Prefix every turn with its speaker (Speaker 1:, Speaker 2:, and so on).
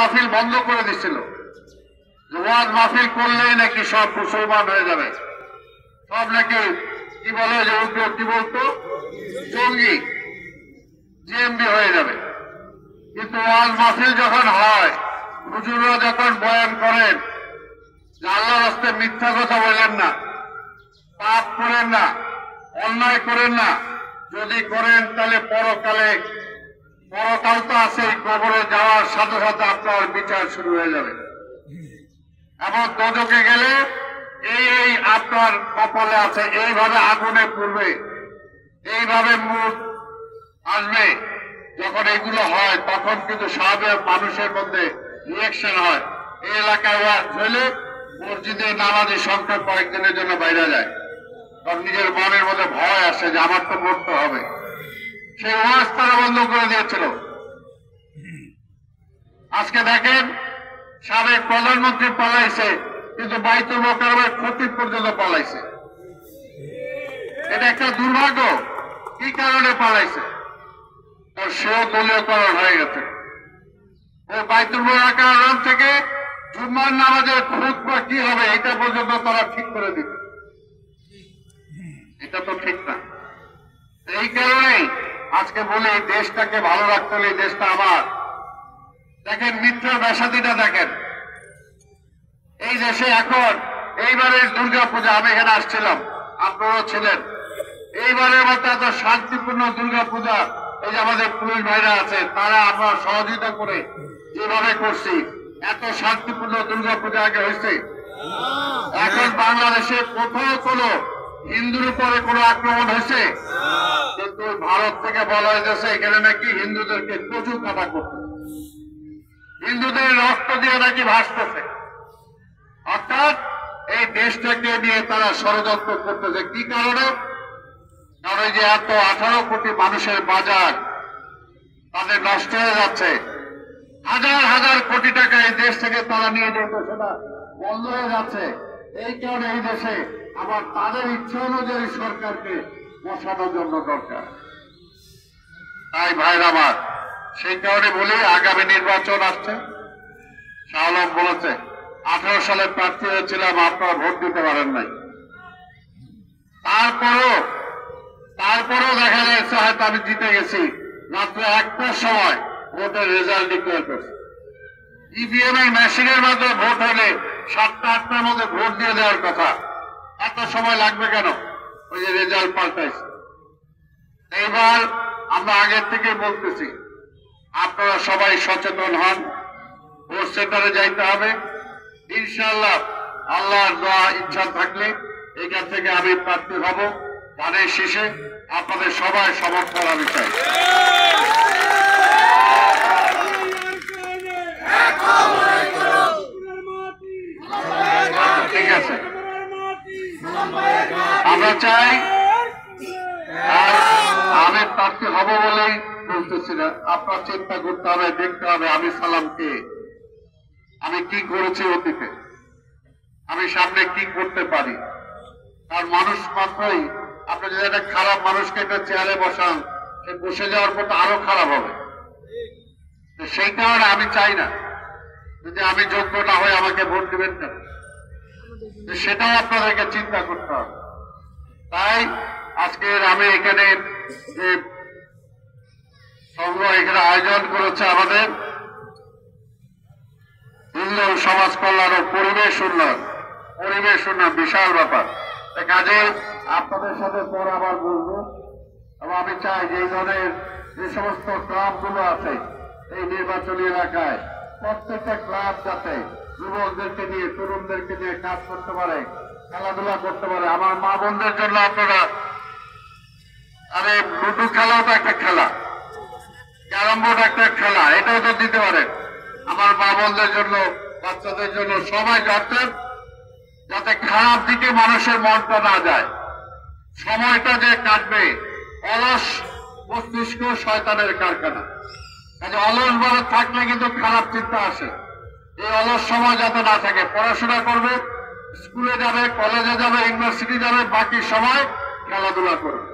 Speaker 1: মাহফিল বন্ধ করে দিচ্ছিল। ওয়াজ মাহফিল করলেই নাকি সব মুসলমান হয়ে যাবে, সব নাকি কি বলে যে কি বলতো জঙ্গি জিএমবি হয়ে যাবে। কিন্তু ওয়াজ মাহফিল যখন হয়, হুজুররা যখন বয়ান করেন যে আল্লাহর রাস্তে মিথ্যা কথা বলেন না, পাপ করেন না, অন্যায় করেন না, যদি করেন তাহলে পরকাল তো আছে, কবরে যাওয়ার সাথে সাথে আপনার বিচার শুরু হয়ে যাবে এবং দোজখে গেলে এই আপনার কপালে আছে, এইভাবে আগুনে পড়বে, এইভাবে মুখ আসবে। যখন এগুলো হয় তখন কিন্তু স্বাভাবিক মানুষের মধ্যে রিয়াকশন হয়। এই এলাকায় ওয়াজ হইলে মসজিদে নামাজি সংখ্যা কয়েকদিনের জন্য বাইরে যায়, কারণ নিজের মনের মধ্যে ভয় আসে যে আমার তো মরতে হবে। সেই ওয়াজ তারা বন্ধ করে দিয়েছিল। আজকে দেখেন সাবেক প্রধানমন্ত্রী পালাইছে, কিন্তু বাইতুল মোকাররমের খতিব পর্যন্ত পালাইছে। এটা একটা দুর্ভাগ্য। কি কারণে পালাইছে? সেও দলীয়করণ হয়ে গেছে। ওই বাইতুল মোকাররম থেকে জুম্মার নামাজের খুতবা কি হবে এটা পর্যন্ত তারা ঠিক করে দিবে। এটা তো ঠিক না। এই কারণেই আজকে বলি দেশটাকে ভালো রাখতে হলে, দেশটা আমার। দেখেন মিথ্যার ব্যাসাদিটা দেখেন, এই দেশে এখন এইবারের দুর্গাপূজা, আমি এখানে আসছিলাম, আপনারাও ছিলেন, এইবারের মতো এত শান্তিপূর্ণ দুর্গাপূজা এই যে আমাদের পুলিশ ভাইরা আছে তারা আমরা সহযোগিতা করে যেভাবে করছি, এত শান্তিপূর্ণ দুর্গাপূজা আগে হয়েছে? এখন বাংলাদেশে কোথাও কোনো হিন্দুর উপরে কোনো আক্রমণ হয়েছে? কিন্তু ভারত থেকে বলা হয়েছে এখানে নাকি হিন্দুদেরকে প্রচুর কাটা করতে, হিন্দুদের রক্ত দিয়ে নাকি ভাসতেছে। অর্থাৎ এই দেশটাকে নিয়ে তারা ষড়যন্ত্র করতেছে। কি কারণে? কারণ এই যে এত 18 কোটি মানুষের বাজার তাদের নষ্ট হয়ে যাচ্ছে, হাজার হাজার কোটি টাকা এই দেশ থেকে তারা নিয়ে যেত, সেটা বন্ধ হয়ে যাচ্ছে। এই কারণে এই দেশে আবার তাদের ইচ্ছা অনুযায়ী সরকারকে বসানোর জন্য দরকার। তাই ভাইরা আমার, সেই কারণে বলি আগামী নির্বাচন আসছে। শাহ আলম বলেছে 18 সালে প্রার্থী হয়েছিলাম, আপনারা ভোট দিতে পারেন নাই। তারপরেও দেখা যাচ্ছে হয়তো আমি জিতে গেছি। রাত্রে 1টার সময় ভোটের রেজাল্ট ডিক্লেয়ার করছে। ইভিএম এর মেশিনের মাধ্যমে ভোট হলে 7টা 8টার মধ্যে ভোট দিয়ে দেওয়ার কথা, এত সময় লাগবে কেন? ওই যে রেজাল্ট পাল্টাইছে। এইবার আমরা আগের থেকে বলতেছি আপনারা সবাই সচেতন হন, ভোট সেন্টারে যাইতে হবে। ইনশাআল্লাহ আল্লাহর দোয়া ইচ্ছা থাকলে এখান থেকে আমি প্রার্থী হব। ধানের শীষে আপনাদের সবাই সমর্থন আমি চাই। ঠিক আছে, আমরা চাই, আমি প্রার্থী হব বলেই বলতেছি না। আপনার চিন্তা করতে হবে, দেখতে হবে আমি সালামকে, আমি কি করেছি অতীতে, আমি সামনে কি করতে পারি। আর মানুষ মাত্রই, আপনি যদি একটা খারাপ মানুষকে একটা চেয়ারে বসান, সে বসে যাওয়ার পর আরো খারাপ হবে। সেই কারণে আমি চাই না যদি আমি যোগ্য না হয়ে আমাকে ভোট দিবেন না, সেটাও আপনাদেরকে চিন্তা করতে হবে। তাই আজকের আমি এখানে যে সংগ্রহ এখানে আয়োজন করেছে আমাদের হিন্দু সমাজ কল্যাণ ও পরিবেশ উন্নয়ন বিশাল ব্যাপার। কাজে আপনাদের সাথে পরে আবার বলবো, এবং আমি চাই যে এই ধরনের যে সমস্ত ক্লাবগুলো আছে এই নির্বাচনী এলাকায়, প্রত্যেকটা ক্লাব যাতে যুবকদেরকে নিয়ে, তরুণদেরকে নিয়ে কাজ করতে পারে, খেলাধুলা করতে পারে। আমার মা বোনদের জন্য আপনারা, আরে লুডু খেলাও তো একটা খেলা, ক্যারাম বোর্ড একটা খেলা, এটাও তো দিতে পারেন। আমার মা বোনদের জন্য, বাচ্চাদের জন্য সবাই যাতে খারাপ দিকে মানুষের মনটা না যায়, সময়টা যে কাটবে। অলস মস্তিষ্ক শয়তানের কারখানা, কাজে অলস ভাবে থাকলে কিন্তু খারাপ চিন্তা আসে। এই অলস সময় যাতে না থাকে, পড়াশোনা করবে, স্কুলে যাবে, কলেজে যাবে, ইউনিভার্সিটি যাবে, বাকি সময় খেলাধুলা করবে।